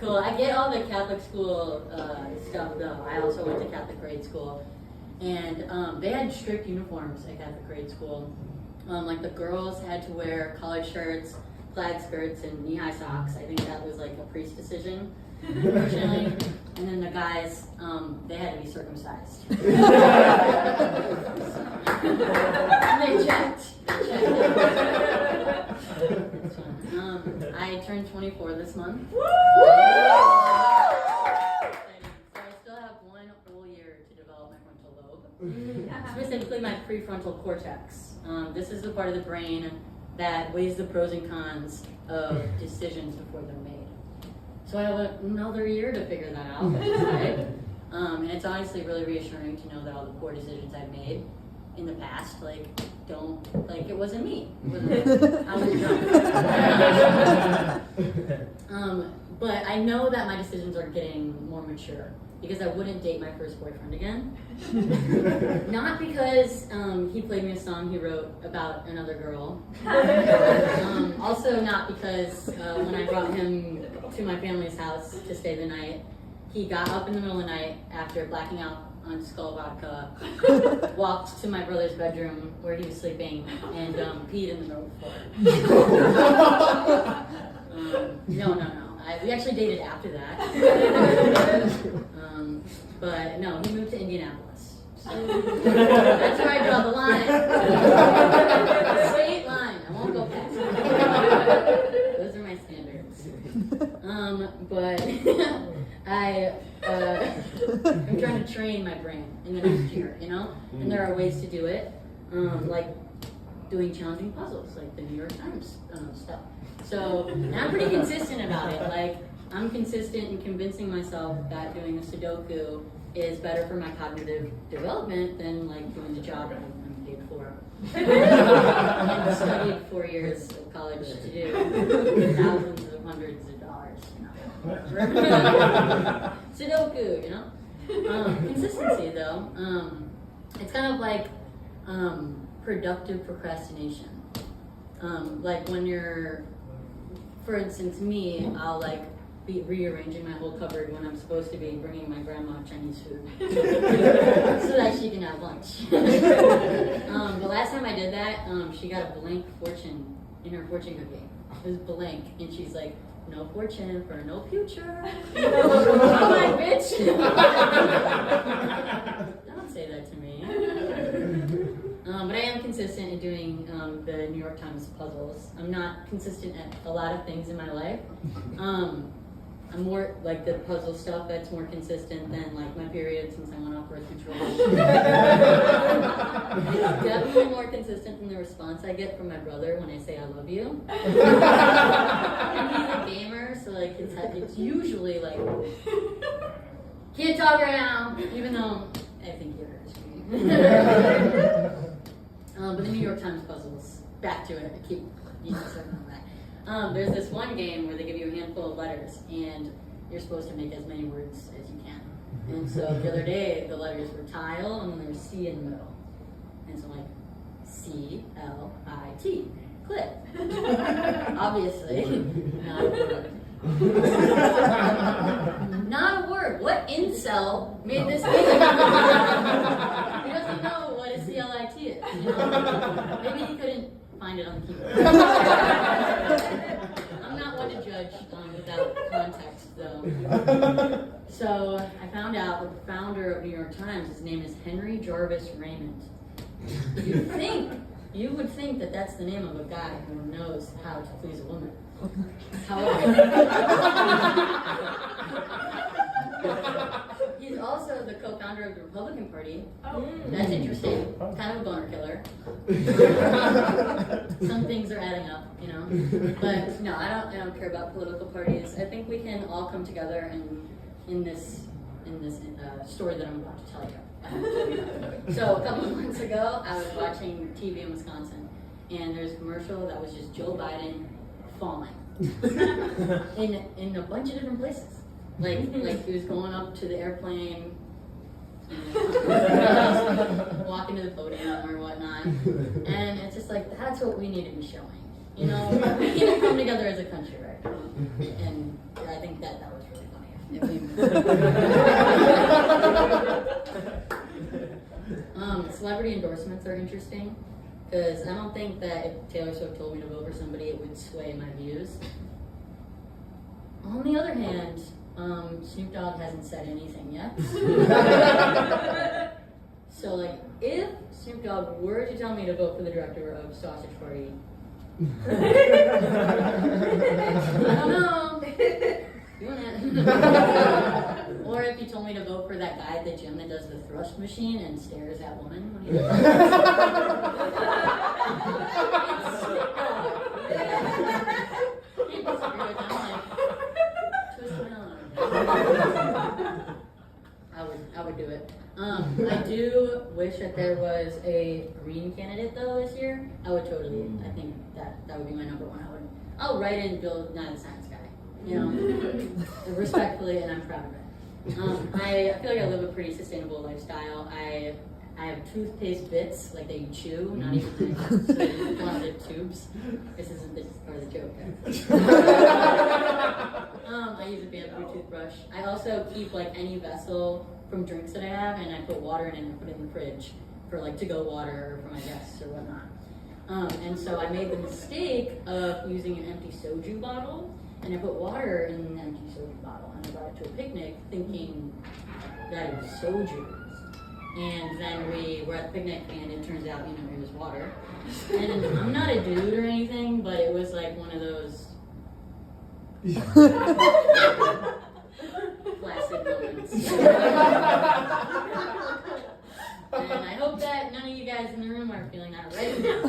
Cool. I get all the Catholic school stuff though. I also went to Catholic grade school, and they had strict uniforms at Catholic grade school. Like the girls had to wear collared shirts, plaid skirts, and knee-high socks. I think that was like a priest decision, unfortunately. And then the guys, they had to be circumcised. And they checked. I turned 24 this month. Woo! So I still have 1 whole year to develop my frontal lobe, specifically my prefrontal cortex. This is the part of the brain that weighs the pros and cons of decisions before they're made. So I have another year to figure that out, right? And it's honestly really reassuring to know that all the poor decisions I've made in the past, it wasn't me. I was drunk. But I know that my decisions are getting more mature because I wouldn't date my first boyfriend again. Not because he played me a song he wrote about another girl. Also not because when I brought him to my family's house to stay the night, he got up in the middle of the night after blacking out on Skull Vodka, walked to my brother's bedroom where he was sleeping, and peed in the middle of the floor. No. We actually dated after that. But no, he moved to Indianapolis. So that's where I draw the line. Straight line. I won't go past it. Those are my standards. But I'm trying to train my brain in the next year, And there are ways to do it, like doing challenging puzzles, like the New York Times stuff. So, and I'm pretty consistent about it. Like, I'm consistent in convincing myself that doing a Sudoku is better for my cognitive development than like doing the job I'm paid for. I studied 4 years of college to do thousands of hundreds of dollars, Sudoku, Consistency though, it's kind of like productive procrastination. Like when you're, for instance, me, I'll be rearranging my whole cupboard when I'm supposed to be bringing my grandma Chinese food so that she can have lunch. The last time I did that, she got a blank fortune in her fortune cookie. It was blank, and she's like, "No fortune for no future." I'm like, bitch. Don't say that to me. But I am consistent in doing the New York Times puzzles. I'm not consistent at a lot of things in my life. I'm more like the puzzle stuff that's more consistent than like my period since I went off birth control. It's definitely more consistent than the response I get from my brother when I say I love you. And he's a gamer, so it's usually like, can't talk right now, even though I think you're but the New York Times puzzles, back to it, I keep circling back. There's this one game where they give you a handful of letters, and you're supposed to make as many words as you can. And so the other day, the letters were tile, and then there was C in the middle. And so I'm like, C-L-I-T, clip. Obviously, not a word. Not a word. What incel made this game? He doesn't know what a CLIT is. Maybe he couldn't find it on the keyboard. I'm not one to judge without context, though. So I found out that the founder of New York Times, his name is Henry Jarvis Raymond. You would think that that's the name of a guy who knows how to please a woman. However, he's also the co-founder of the Republican Party. That's interesting. Kind of a boner killer. Some things are adding up, But no, I don't care about political parties. I think we can all come together in this story that I'm about to tell you. So a couple of months ago, I was watching TV in Wisconsin, and there's a commercial that was just Joe Biden falling in a bunch of different places. Like he was going up to the airplane, walking to the podium or whatnot, and it's just like that's what we need to be showing. We need to come together as a country right now. And I I think that was really funny. Celebrity endorsements are interesting because I don't think that if Taylor Swift told me to vote for somebody, it would sway my views. On the other hand, Snoop Dogg hasn't said anything yet. So, like, if Snoop Dogg were to tell me to vote for the director of Sausage Party, I don't know. Doing it. Or if he told me to vote for that guy at the gym that does the thrust machine and stares at women when he does it. He disagree with them, like, twist my arm. I would do it. I do wish that there was a green candidate though this year. I would totally. I think that would be my number one. I'll write in Bill, not a science guy. You know, respectfully, and I'm proud of it. I feel like I live a pretty sustainable lifestyle. I have toothpaste bits, like that you chew, not even things. So they just come out of tubes. This is part of the joke. I use a bamboo toothbrush. I also keep like any vessel from drinks that I have, and I put water in it and put it in the fridge for like to-go water for my guests or whatnot. And so I made the mistake of using an empty soju bottle, and I put water in an empty soju bottle, and I brought it to a picnic thinking that it was soju. And then we were at the picnic, and it turns out, it was water. And I'm not a dude or anything, but it was like one of those flaccid moments. And I hope that none of you guys in the room are feeling that right now.